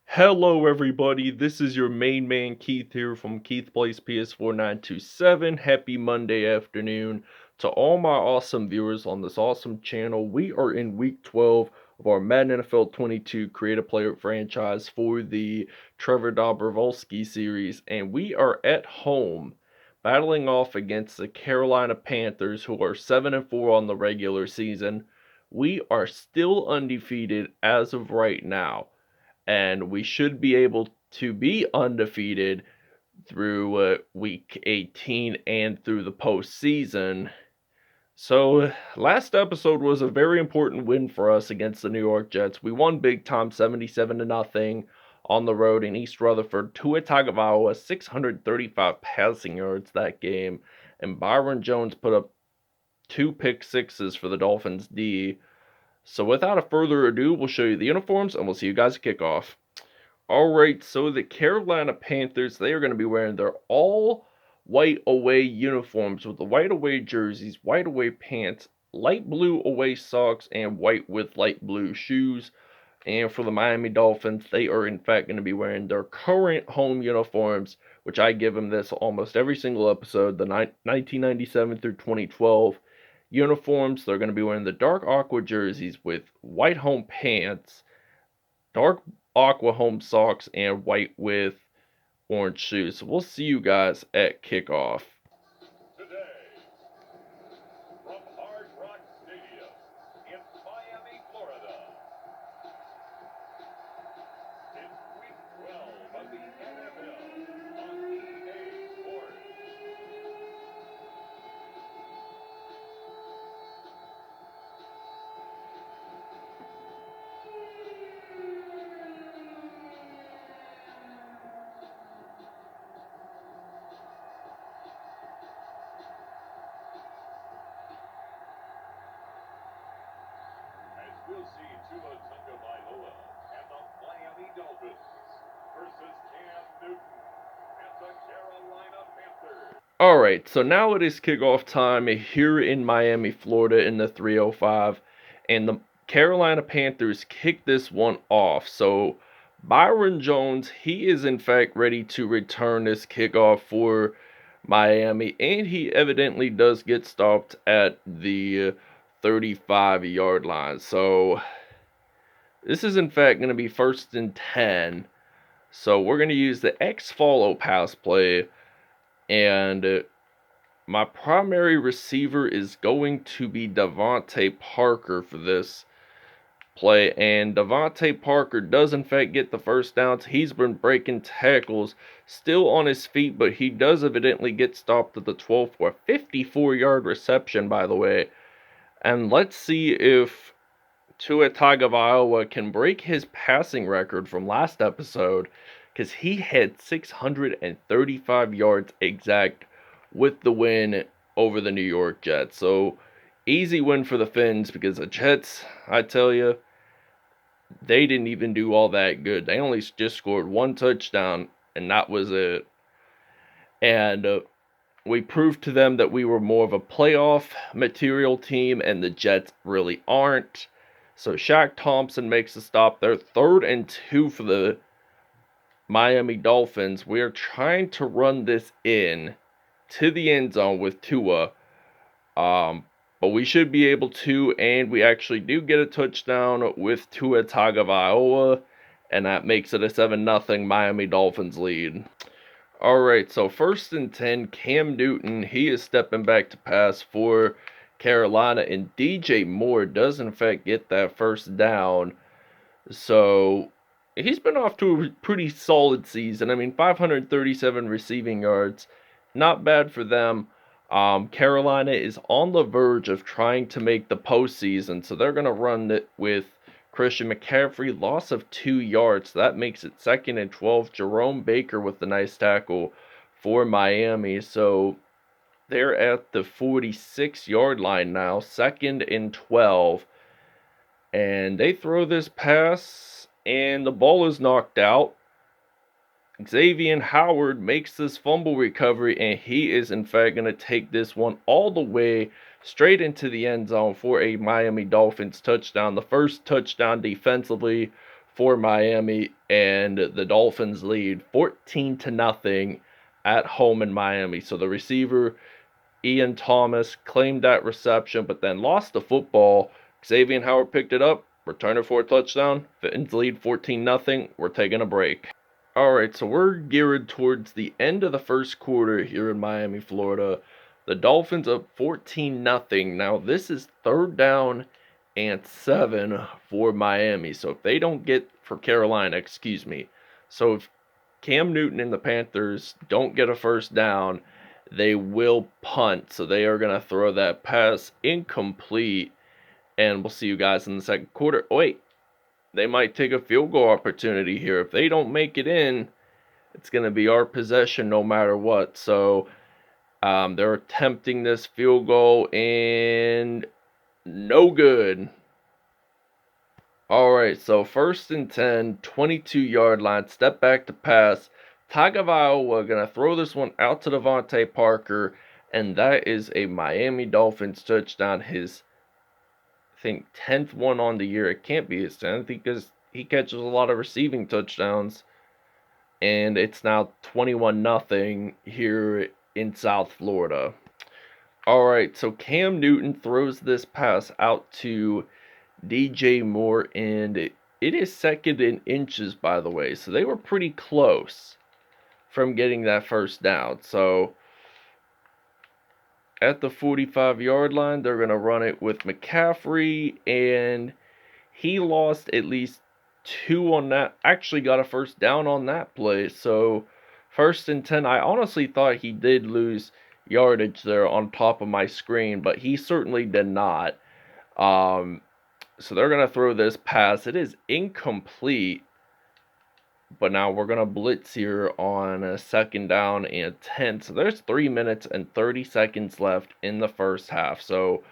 Hello everybody, this is your main man Keith here from Keith Plays PS4 927. Happy Monday afternoon to all my awesome viewers on this awesome channel. We are in week 12 of our Madden NFL 22 Create-A-Player franchise for the Trevor Dobrovolski series, and we are at home battling off against the Carolina Panthers, who are 7-4 on the regular season. We are still undefeated as of right now, and we should be able to be undefeated through week 18 and through the postseason. So, last episode was a very important win for us against the New York Jets. We won big time, 77-0 on the road in East Rutherford. Tua Tagovailoa, 635 passing yards that game, and Byron Jones put up 2 pick sixes for the Dolphins D. So, without a further ado, we'll show you the uniforms, and we'll see you guys at kickoff. Alright, so the Carolina Panthers, they are going to be wearing their all white away uniforms with the white away jerseys, white away pants, light blue away socks, and white with light blue shoes. And for the Miami Dolphins, they are in fact going to be wearing their current home uniforms, which I give them this almost every single episode, the 1997 through 2012 uniforms. They're going to be wearing the dark aqua jerseys with white home pants, dark aqua home socks, and white with orange shoes. So we'll see you guys at kickoff. Today, from Hard Rock Stadium in Miami, Florida, it's week 12 of the NFL on EA Sports. As we'll see Tua Tagovailoa and the Miami Dolphins versus Cam Newton and the Carolina Panthers. Alright, so now it is kickoff time here in Miami, Florida in the 305. And the Carolina Panthers kick this one off. So Byron Jones, he is in fact ready to return this kickoff for Miami. And he evidently does get stopped at the 35-yard line. So this is in fact going to be 1st and 10. So we're going to use the X follow pass play. And my primary receiver is going to be Devontae Parker for this play. And Devontae Parker does in fact get the first downs. He's been breaking tackles, still on his feet, but he does evidently get stopped at the 12 for a 54-yard reception, by the way. And let's see if Tua Tagovailoa can break his passing record from last episode, because he had 635 yards exact with the win over the New York Jets. So, easy win for the Finns, because the Jets, I tell you, they didn't even do all that good. They only just scored 1 touchdown, and that was it. And we proved to them that we were more of a playoff material team, and the Jets really aren't. So Shaq Thompson makes a stop there. 3rd and 2 for the Miami Dolphins. We are trying to run this in to the end zone with Tua. But we should be able to, and we actually do get a touchdown with Tua Tagovailoa, and that makes it a 7-0 Miami Dolphins lead. Alright, so 1st and 10, Cam Newton, he is stepping back to pass for Carolina, and DJ Moore does in fact get that first down. So he's been off to a pretty solid season. I mean, 537 receiving yards, not bad for them. Carolina is on the verge of trying to make the postseason, so they're going to run it with Christian McCaffrey, loss of 2 yards. So that makes it 2nd and 12. Jerome Baker with the nice tackle for Miami. So they're at the 46-yard line now, 2nd and 12. And they throw this pass, and the ball is knocked out. Xavier Howard makes this fumble recovery, and he is in fact going to take this one all the way straight into the end zone for a Miami Dolphins touchdown. The first touchdown defensively for Miami, and the Dolphins lead 14-0 at home in Miami. So the receiver, Ian Thomas, claimed that reception, but then lost the football. Xavier Howard picked it up, returned it for a touchdown. Fins lead 14-0. We're taking a break. Alright, so we're geared towards the end of the first quarter here in Miami, Florida. The Dolphins up 14-0. Now, this is 3rd down and 7 for Miami. So if they don't get, for Carolina, excuse me. So if Cam Newton and the Panthers don't get a first down, they will punt. So they are going to throw that pass incomplete. And we'll see you guys in the second quarter. Oh, wait. They might take a field goal opportunity here. If they don't make it in, it's going to be our possession no matter what. So they're attempting this field goal, and no good. All right, so 1st and 10, 22-yard line, step back to pass. Tagovailoa going to throw this one out to Devontae Parker, and that is a Miami Dolphins touchdown. His, I think, 10th one on the year. It can't be his 10th because he catches a lot of receiving touchdowns. And it's now 21-0 here in South Florida. All right, so Cam Newton throws this pass out to DJ Moore, and it is 2nd in inches, by the way. So they were pretty close from getting that first down. So at the 45-yard line, they're going to run it with McCaffrey, and he lost at least 2 on that. Actually got a first down on that play. So 1st and 10, I honestly thought he did lose yardage there on top of my screen, but he certainly did not. So they're going to throw this pass. It is incomplete, but now we're going to blitz here on a 2nd down and 10. So there's 3 minutes and 30 seconds left in the first half. So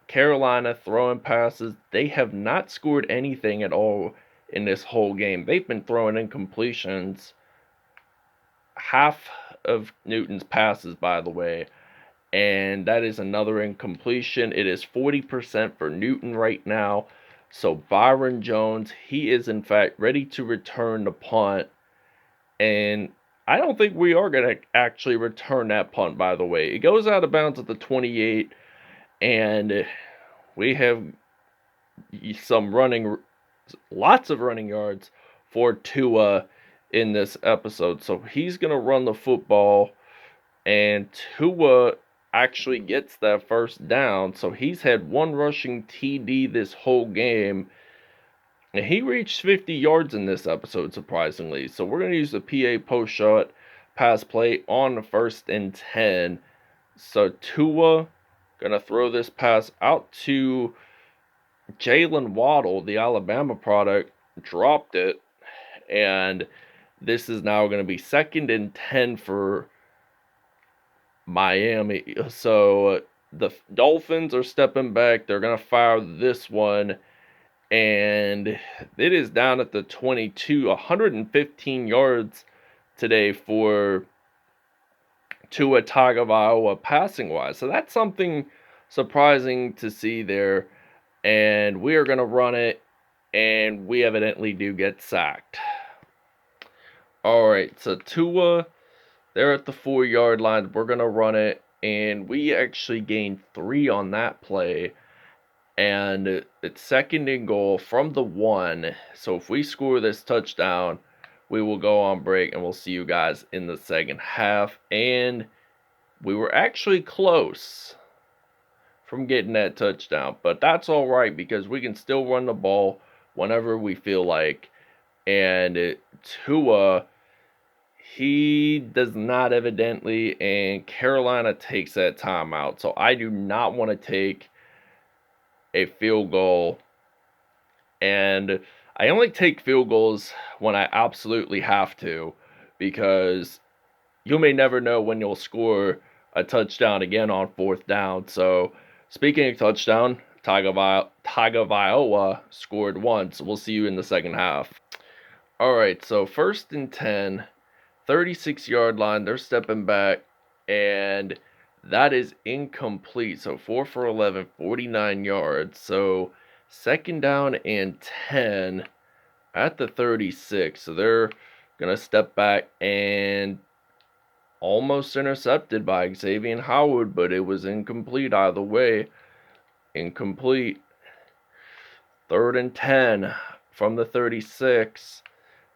Carolina throwing passes. They have not scored anything at all in this whole game. They've been throwing incompletions. Half of Newton's passes, by the way. And that is another incompletion. It is 40% for Newton right now. So Byron Jones, he is in fact ready to return the punt. And I don't think we are going to actually return that punt, by the way. It goes out of bounds at the 28. And we have lots of running yards for Tua in this episode. So he's going to run the football, and Tua actually gets that first down. So he's had 1 rushing TD this whole game, and he reached 50 yards in this episode, surprisingly. So we're going to use the PA post shot pass play on the 1st and 10. So Tua going to throw this pass out to Jalen Waddle, the Alabama product, dropped it, and this is now going to be 2nd and 10 for Miami. So the Dolphins are stepping back. They're going to fire this one, and it is down at the 22, 115 yards today for Tua Tagovailoa passing-wise. So that's something surprising to see there. And we are going to run it, and we evidently do get sacked. All right, so Tua, they're at the 4-yard line. We're going to run it, and we actually gained 3 on that play. And it's 2nd and goal from the 1. So if we score this touchdown, we will go on break, and we'll see you guys in the second half. And we were actually close from getting that touchdown, but that's all right because we can still run the ball whenever we feel like. And Tua, he does not evidently, and Carolina takes that timeout. So I do not want to take a field goal, and I only take field goals when I absolutely have to, because you may never know when you'll score a touchdown again on 4th down. So speaking of touchdown, Tagovailoa scored once. We'll see you in the second half. All right, so 1st and 10, 36-yard line. They're stepping back, and that is incomplete. So 4 for 11, 49 yards. So 2nd down and 10 at the 36. So they're going to step back and almost intercepted by Xavier Howard, but it was incomplete either way. Incomplete. 3rd and 10 from the 36.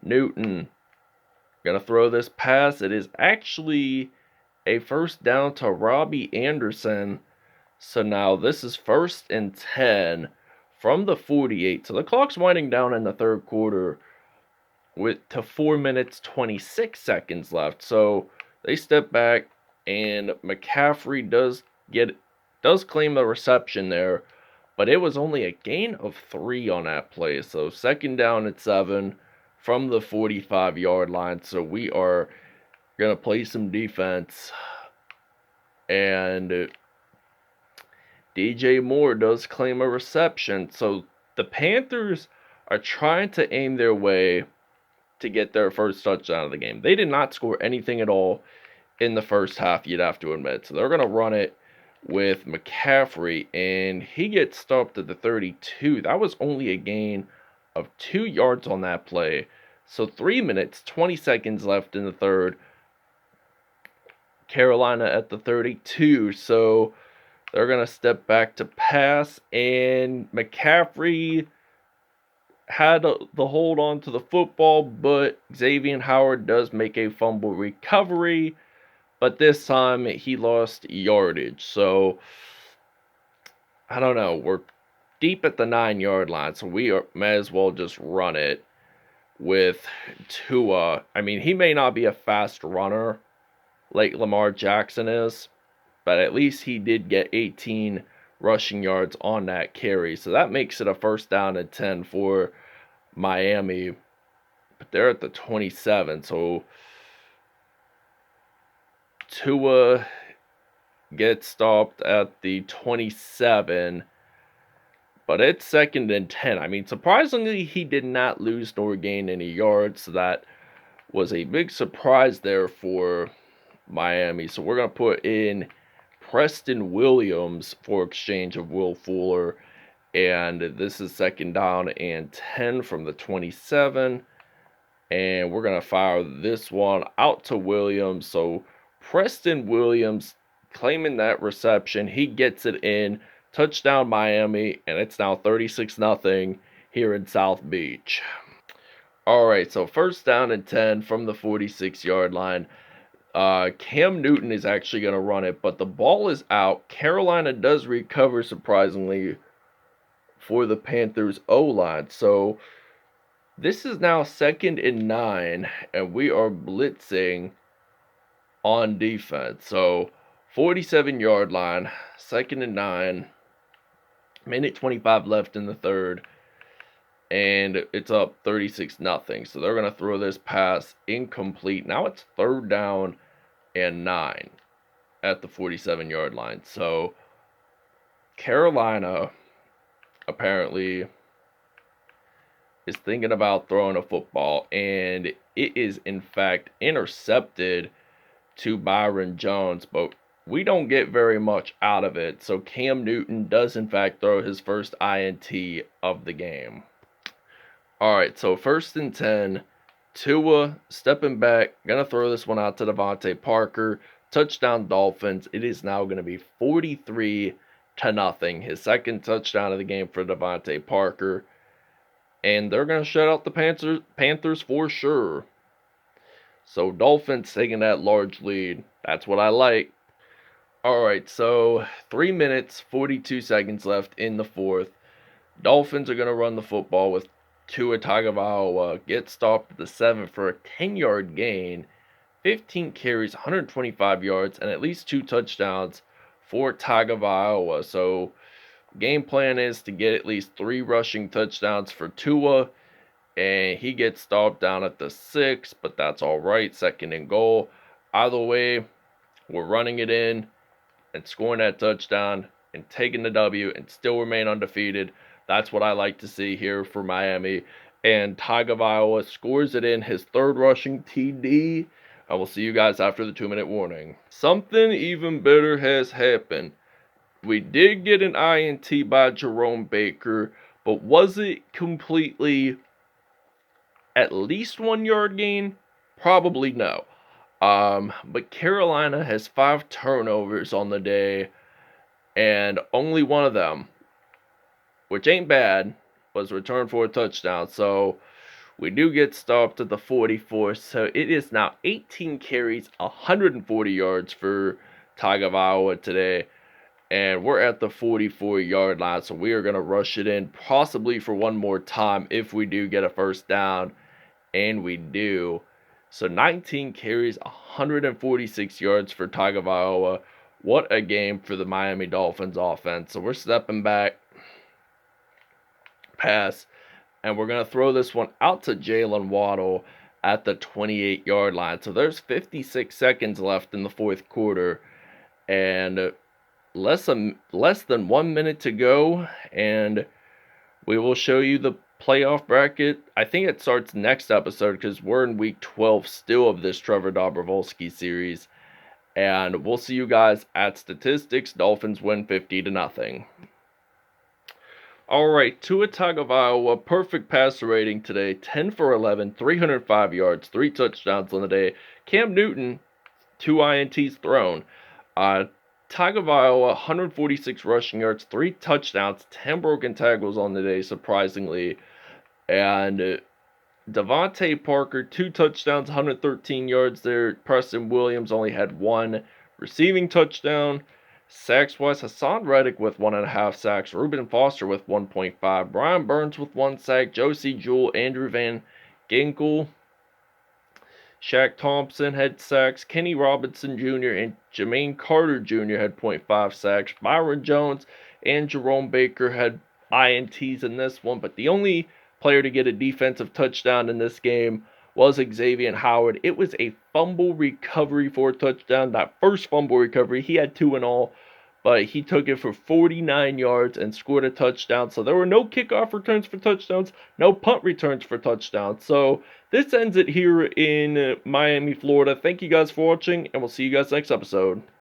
Newton going to throw this pass. It is actually a 1st down to Robbie Anderson. So now this is 1st and 10 from the 48. So the clock's winding down in the 3rd quarter to 4 minutes 26 seconds left. So they step back and McCaffrey does claim the reception there, but it was only a gain of 3 on that play. So 2nd down at 7 from the 45-yard line. So we are going to play some defense. And DJ Moore does claim a reception. So the Panthers are trying to aim their way to get their first touchdown of the game. They did not score anything at all in the first half, you'd have to admit. So they're going to run it with McCaffrey, and he gets stopped at the 32. That was only a gain of 2 yards on that play. So 3 minutes, 20 seconds left in the 3rd. Carolina at the 32. So they're going to step back to pass, and McCaffrey had the hold on to the football, but Xavier Howard does make a fumble recovery, but this time he lost yardage. So I don't know. We're deep at the 9-yard line, so we may as well just run it with Tua. I mean, he may not be a fast runner like Lamar Jackson is, but at least he did get 18 rushing yards on that carry. So that makes it a 1st down and 10 for Miami. But they're at the 27. So Tua gets stopped at the 27. But it's 2nd and 10. I mean, surprisingly, he did not lose nor gain any yards. So that was a big surprise there for Miami. So we're going to put in Preston Williams for exchange of Will Fuller. And this is 2nd down and 10 from the 27. And we're going to fire this one out to Williams. So Preston Williams claiming that reception. He gets it in. Touchdown Miami. And it's now 36-0 here in South Beach. Alright, so 1st down and 10 from the 46-yard line. Cam Newton is actually going to run it, but the ball is out. Carolina does recover, surprisingly, for the Panthers O-line. So this is now 2nd and 9, and we are blitzing on defense. So 47-yard line, 2nd and 9, minute 25 left in the 3rd, and it's up 36-0. So they're going to throw this pass incomplete. Now it's 3rd down and 9 at the 47-yard line. So Carolina apparently is thinking about throwing a football, and it is in fact intercepted to Byron Jones, but we don't get very much out of it. So Cam Newton does in fact throw his first INT of the game. Alright, so 1st and 10. Tua stepping back, gonna throw this one out to Devontae Parker. Touchdown Dolphins. It is now gonna be 43-0. His 2nd touchdown of the game for Devontae Parker. And they're gonna shut out the Panthers for sure. So Dolphins taking that large lead. That's what I like. Alright, so 3 minutes, 42 seconds left in the 4th. Dolphins are gonna run the football with Tua Tagovailoa, gets stopped at the 7 for a 10-yard gain, 15 carries, 125 yards, and at least 2 touchdowns for Tagovailoa. So game plan is to get at least 3 rushing touchdowns for Tua, and he gets stopped down at the 6, but that's all right. 2nd and goal. Either way, we're running it in and scoring that touchdown and taking the W and still remain undefeated. That's what I like to see here for Miami. And Tagovailoa scores it in, his 3rd rushing TD. I will see you guys after the 2-minute warning. Something even better has happened. We did get an INT by Jerome Baker, But was it completely at least 1 yard gain? Probably no. But Carolina has 5 turnovers on the day, and only one of them, which ain't bad, was returned for a touchdown. So we do get stopped at the 44. So it is now 18 carries, 140 yards for Tagovailoa today. And we're at the 44-yard line, so we are going to rush it in, possibly for one more time if we do get a first down. And we do. So 19 carries, 146 yards for Tagovailoa. What a game for the Miami Dolphins offense. So we're stepping back, pass, and we're going to throw this one out to Jalen Waddle at the 28-yard line. So there's 56 seconds left in the fourth quarter, and less than 1 minute to go, and we will show you the playoff bracket. I think it starts next episode because we're in week 12 still of this Trevor Dobrovolski series. And we'll see you guys at statistics. Dolphins win 50-0. Alright, Tua Tagovailoa, perfect passer rating today. 10 for 11, 305 yards, 3 touchdowns on the day. Cam Newton, 2 INTs thrown. Tagovailoa, 146 rushing yards, 3 touchdowns, 10 broken tackles on the day, surprisingly. And Devontae Parker, 2 touchdowns, 113 yards there. Preston Williams only had 1 receiving touchdown. Sacks-wise, Hassan Reddick with 1.5 sacks. Reuben Foster with 1.5. Brian Burns with 1 sack. Josie Jewell, Andrew Van Ginkel, Shaq Thompson had sacks. Kenny Robinson Jr. and Jermaine Carter Jr. had 0.5 sacks. Byron Jones and Jerome Baker had INTs in this one, but the only player to get a defensive touchdown in this game was Xavier Howard. It was a fumble recovery for a touchdown. That first fumble recovery, he had 2 in all, but he took it for 49 yards and scored a touchdown. So there were no kickoff returns for touchdowns, no punt returns for touchdowns. So this ends it here in Miami, Florida. Thank you guys for watching, and we'll see you guys next episode.